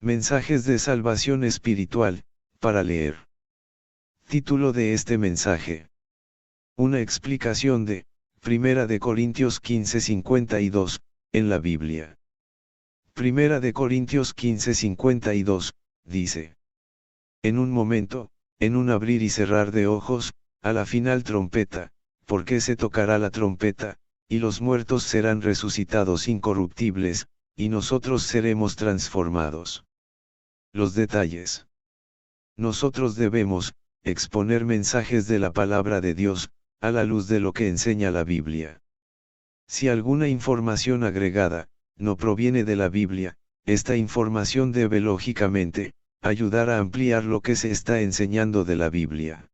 Mensajes de salvación espiritual, para leer. Título de este mensaje. Una explicación de, 1 de Corintios 15:52, en la Biblia. 1 de Corintios 15:52, dice. En un momento, en un abrir y cerrar de ojos, a la final trompeta, porque se tocará la trompeta, y los muertos serán resucitados incorruptibles, y nosotros seremos transformados. Los detalles. Nosotros debemos exponer mensajes de la palabra de Dios, a la luz de lo que enseña la Biblia. Si alguna información agregada no proviene de la Biblia, esta información debe lógicamente ayudar a ampliar lo que se está enseñando de la Biblia.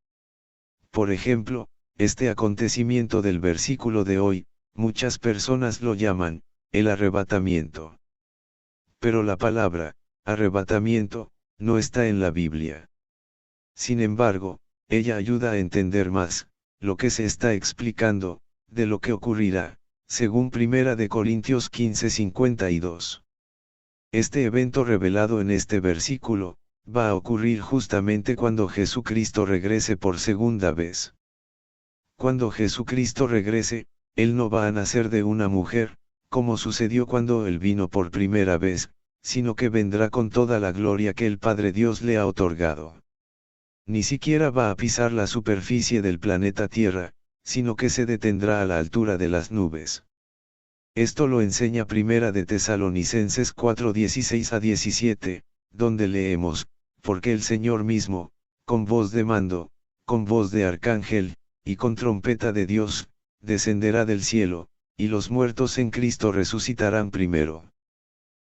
Por ejemplo, este acontecimiento del versículo de hoy, muchas personas lo llaman el arrebatamiento. Pero la palabra arrebatamiento no está en la Biblia. Sin embargo, ella ayuda a entender más lo que se está explicando de lo que ocurrirá, según 1 de Corintios 15:52. Este evento revelado en este versículo va a ocurrir justamente cuando Jesucristo regrese por segunda vez. Cuando Jesucristo regrese, Él no va a nacer de una mujer, como sucedió cuando Él vino por primera vez, sino que vendrá con toda la gloria que el Padre Dios le ha otorgado. Ni siquiera va a pisar la superficie del planeta Tierra, sino que se detendrá a la altura de las nubes. Esto lo enseña 1 de Tesalonicenses 4:16-17, donde leemos, porque el Señor mismo, con voz de mando, con voz de arcángel, y con trompeta de Dios, descenderá del cielo, y los muertos en Cristo resucitarán primero.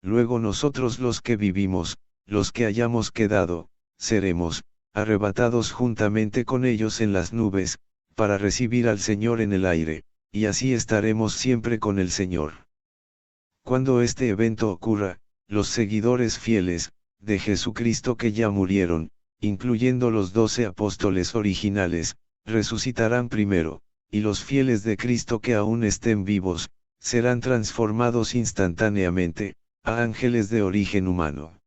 Luego nosotros los que vivimos, los que hayamos quedado, seremos arrebatados juntamente con ellos en las nubes, para recibir al Señor en el aire, y así estaremos siempre con el Señor. Cuando este evento ocurra, los seguidores fieles de Jesucristo que ya murieron, incluyendo los 12 apóstoles originales, resucitarán primero, y los fieles de Cristo que aún estén vivos, serán transformados instantáneamente, a ángeles de origen humano.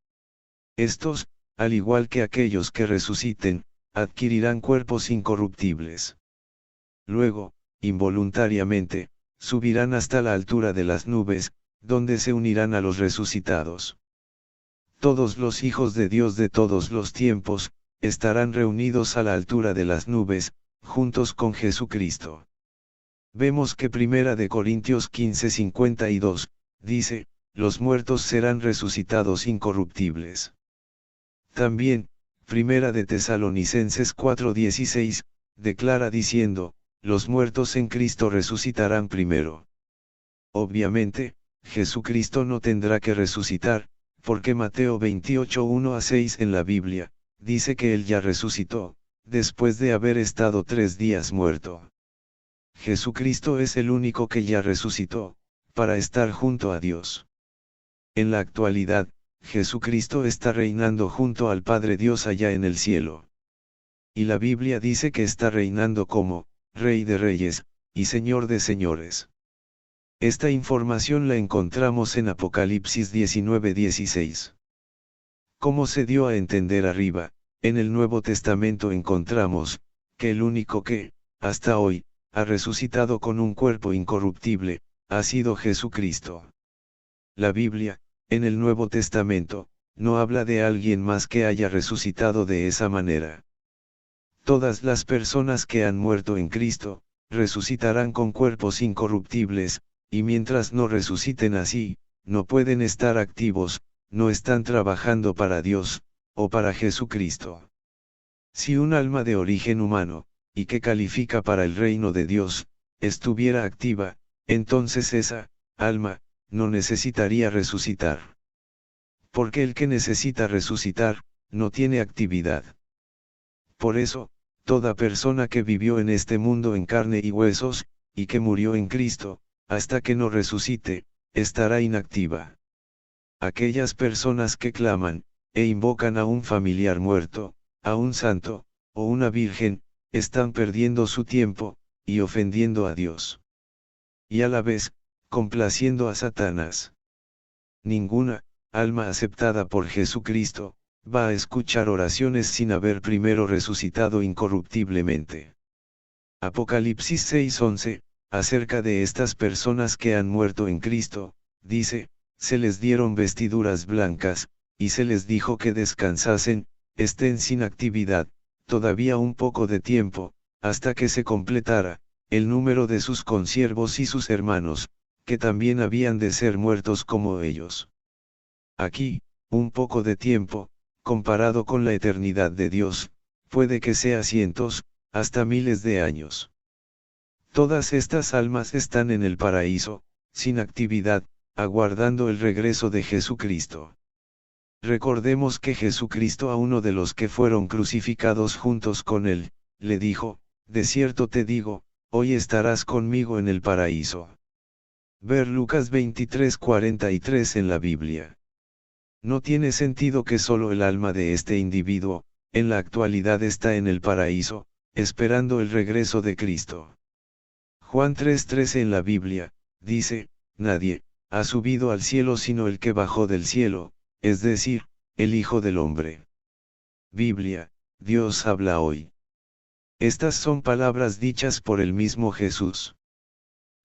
Estos, al igual que aquellos que resuciten, adquirirán cuerpos incorruptibles. Luego, involuntariamente, subirán hasta la altura de las nubes, donde se unirán a los resucitados. Todos los hijos de Dios de todos los tiempos, estarán reunidos a la altura de las nubes, juntos con Jesucristo. Vemos que 1 de Corintios 15:52, dice, los muertos serán resucitados incorruptibles. También, 1 de Tesalonicenses 4:16, declara diciendo, los muertos en Cristo resucitarán primero. Obviamente, Jesucristo no tendrá que resucitar, porque Mateo 28:1-6 en la Biblia, dice que Él ya resucitó, después de haber estado 3 días muerto. Jesucristo es el único que ya resucitó, para estar junto a Dios. En la actualidad, Jesucristo está reinando junto al Padre Dios allá en el cielo. Y la Biblia dice que está reinando como Rey de Reyes, y Señor de Señores. Esta información la encontramos en Apocalipsis 19:16. Como se dio a entender arriba, en el Nuevo Testamento encontramos, que el único que, hasta hoy, ha resucitado con un cuerpo incorruptible, ha sido Jesucristo. La Biblia, en el Nuevo Testamento, no habla de alguien más que haya resucitado de esa manera. Todas las personas que han muerto en Cristo, resucitarán con cuerpos incorruptibles, y mientras no resuciten así, no pueden estar activos, no están trabajando para Dios, o para Jesucristo. Si un alma de origen humano, y que califica para el reino de Dios, estuviera activa, entonces esa alma no necesitaría resucitar. Porque el que necesita resucitar, no tiene actividad. Por eso, toda persona que vivió en este mundo en carne y huesos, y que murió en Cristo, hasta que no resucite, estará inactiva. Aquellas personas que claman, e invocan a un familiar muerto, a un santo, o una virgen, están perdiendo su tiempo, y ofendiendo a Dios. Y a la vez, complaciendo a Satanás. Ninguna alma aceptada por Jesucristo, va a escuchar oraciones sin haber primero resucitado incorruptiblemente. Apocalipsis 6:11, acerca de estas personas que han muerto en Cristo, dice, se les dieron vestiduras blancas, y se les dijo que descansasen, estén sin actividad, todavía un poco de tiempo, hasta que se completara el número de sus consiervos y sus hermanos, que también habían de ser muertos como ellos. Aquí, un poco de tiempo, comparado con la eternidad de Dios, puede que sea cientos, hasta miles de años. Todas estas almas están en el paraíso, sin actividad, aguardando el regreso de Jesucristo. Recordemos que Jesucristo a uno de los que fueron crucificados juntos con él, le dijo, de cierto te digo, hoy estarás conmigo en el paraíso. Ver Lucas 23:43 en la Biblia. No tiene sentido que solo el alma de este individuo, en la actualidad está en el paraíso, esperando el regreso de Cristo. Juan 3:13 en la Biblia, dice, nadie ha subido al cielo sino el que bajó del cielo, es decir, el Hijo del Hombre. Biblia, Dios habla hoy. Estas son palabras dichas por el mismo Jesús.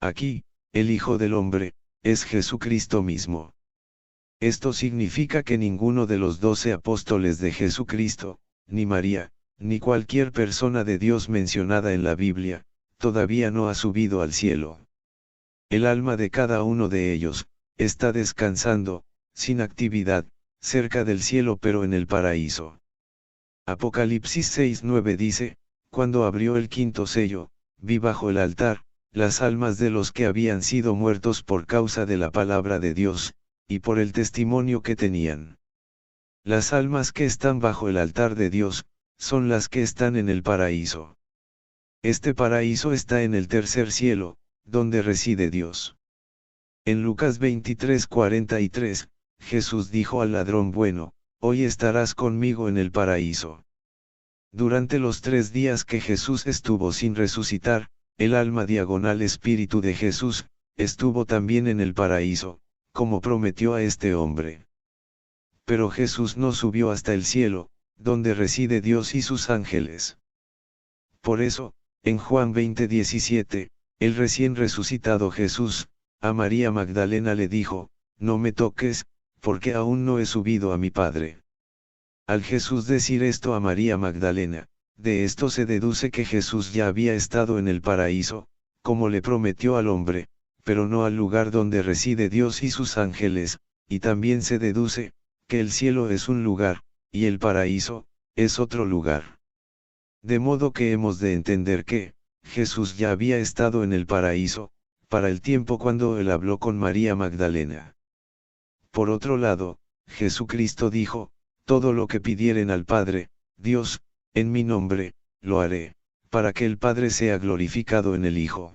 Aquí, el Hijo del Hombre, es Jesucristo mismo. Esto significa que ninguno de los 12 apóstoles de Jesucristo, ni María, ni cualquier persona de Dios mencionada en la Biblia, todavía no ha subido al cielo. El alma de cada uno de ellos, está descansando, sin actividad, cerca del cielo pero en el paraíso. Apocalipsis 6:9 dice, cuando abrió el quinto sello, vi bajo el altar, las almas de los que habían sido muertos por causa de la palabra de Dios, y por el testimonio que tenían. Las almas que están bajo el altar de Dios, son las que están en el paraíso. Este paraíso está en el tercer cielo, donde reside Dios. En Lucas 23:43, Jesús dijo al ladrón bueno, hoy estarás conmigo en el paraíso. Durante los 3 días que Jesús estuvo sin resucitar, el alma diagonal espíritu de Jesús, estuvo también en el paraíso, como prometió a este hombre. Pero Jesús no subió hasta el cielo, donde reside Dios y sus ángeles. Por eso, en Juan 20:17, el recién resucitado Jesús, a María Magdalena le dijo, no me toques, porque aún no he subido a mi Padre. Al Jesús decir esto a María Magdalena, de esto se deduce que Jesús ya había estado en el paraíso, como le prometió al hombre, pero no al lugar donde reside Dios y sus ángeles, y también se deduce, que el cielo es un lugar, y el paraíso, es otro lugar. De modo que hemos de entender que, Jesús ya había estado en el paraíso, para el tiempo cuando él habló con María Magdalena. Por otro lado, Jesucristo dijo, todo lo que pidieren al Padre, Dios, en mi nombre, lo haré, para que el Padre sea glorificado en el Hijo.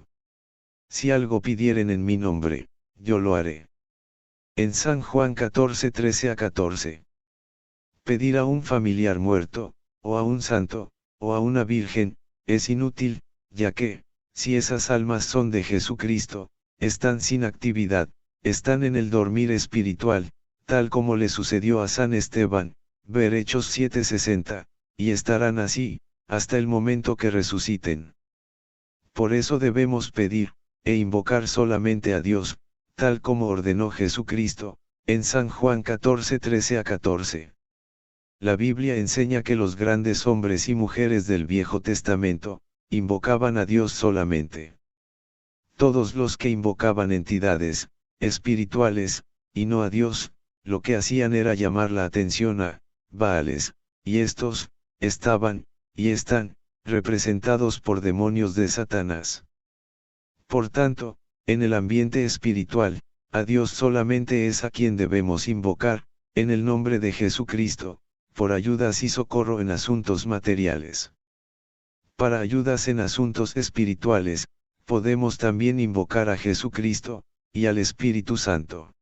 Si algo pidieren en mi nombre, yo lo haré. En San Juan 14:13-14. Pedir a un familiar muerto, o a un santo, o a una virgen, es inútil, ya que, si esas almas son de Jesucristo, están sin actividad, están en el dormir espiritual, tal como le sucedió a San Esteban, ver Hechos 7:60, y estarán así, hasta el momento que resuciten. Por eso debemos pedir, e invocar solamente a Dios, tal como ordenó Jesucristo, en San Juan 14:13-14. La Biblia enseña que los grandes hombres y mujeres del Viejo Testamento, invocaban a Dios solamente. Todos los que invocaban entidades, espirituales, y no a Dios, lo que hacían era llamar la atención a Baales, y estos, estaban, y están, representados por demonios de Satanás. Por tanto, en el ambiente espiritual, a Dios solamente es a quien debemos invocar, en el nombre de Jesucristo, por ayudas y socorro en asuntos materiales. Para ayudas en asuntos espirituales, podemos también invocar a Jesucristo, y al Espíritu Santo.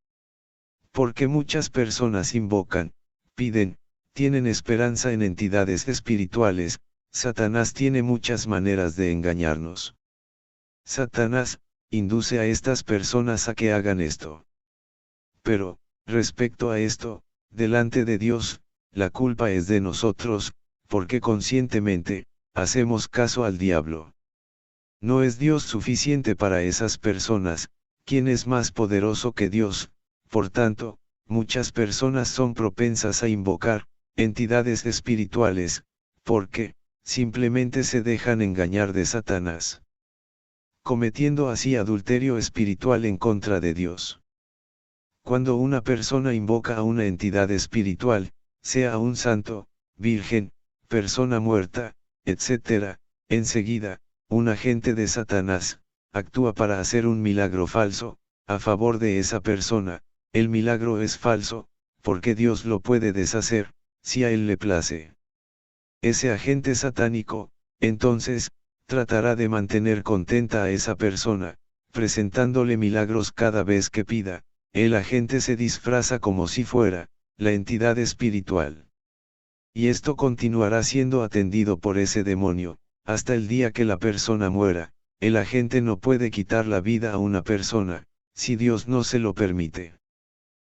Porque muchas personas invocan, piden, tienen esperanza en entidades espirituales, Satanás tiene muchas maneras de engañarnos. Satanás, induce a estas personas a que hagan esto. Pero, Respecto a esto, delante de Dios, la culpa es de nosotros, porque conscientemente, hacemos caso al diablo. No es Dios suficiente para esas personas, quien es más poderoso que Dios, por tanto, muchas personas son propensas a invocar entidades espirituales, porque, simplemente se dejan engañar de Satanás, cometiendo así adulterio espiritual en contra de Dios. Cuando una persona invoca a una entidad espiritual, sea un santo, virgen, persona muerta, etc., enseguida, un agente de Satanás, actúa para hacer un milagro falso, a favor de esa persona. El milagro es falso, porque Dios lo puede deshacer, si a él le place. Ese agente satánico, entonces, tratará de mantener contenta a esa persona, presentándole milagros cada vez que pida. El agente se disfraza como si fuera la entidad espiritual. Y esto continuará siendo atendido por ese demonio, hasta el día que la persona muera. El agente no puede quitar la vida a una persona, si Dios no se lo permite.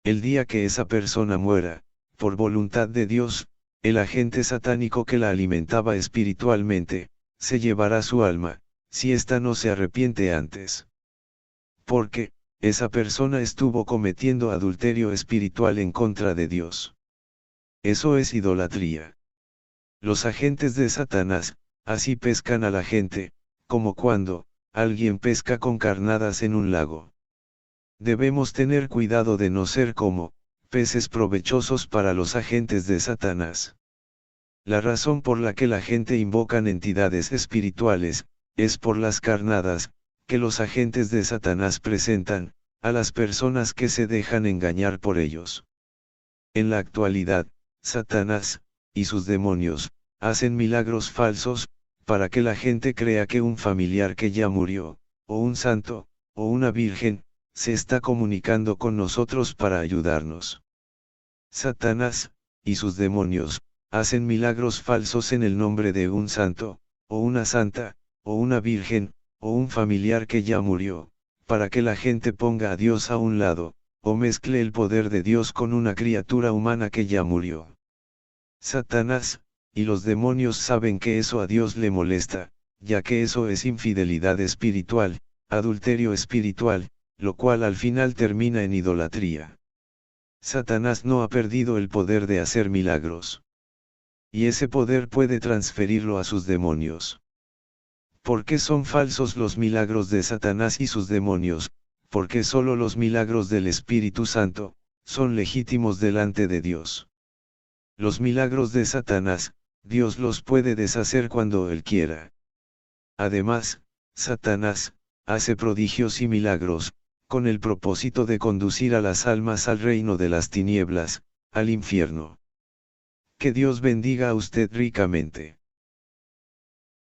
El día que esa persona muera, por voluntad de Dios, el agente satánico que la alimentaba espiritualmente, se llevará su alma, si ésta no se arrepiente antes. Porque, esa persona estuvo cometiendo adulterio espiritual en contra de Dios. Eso es idolatría. Los agentes de Satanás, así pescan a la gente, como cuando alguien pesca con carnadas en un lago. Debemos tener cuidado de no ser como peces provechosos para los agentes de Satanás. La razón por la que la gente invocan entidades espirituales, es por las carnadas, que los agentes de Satanás presentan, a las personas que se dejan engañar por ellos. En la actualidad, Satanás, y sus demonios, hacen milagros falsos, para que la gente crea que un familiar que ya murió, o un santo, o una virgen, se está comunicando con nosotros para ayudarnos. Satanás, y sus demonios, hacen milagros falsos en el nombre de un santo, o una santa, o una virgen, o un familiar que ya murió, para que la gente ponga a Dios a un lado, o mezcle el poder de Dios con una criatura humana que ya murió. Satanás, y los demonios saben que eso a Dios le molesta, ya que eso es infidelidad espiritual, adulterio espiritual, lo cual al final termina en idolatría. Satanás no ha perdido el poder de hacer milagros. Y ese poder puede transferirlo a sus demonios. ¿Por qué son falsos los milagros de Satanás y sus demonios? Porque solo los milagros del Espíritu Santo son legítimos delante de Dios. Los milagros de Satanás, Dios los puede deshacer cuando Él quiera. Además, Satanás hace prodigios y milagros, con el propósito de conducir a las almas al reino de las tinieblas, al infierno. Que Dios bendiga a usted ricamente.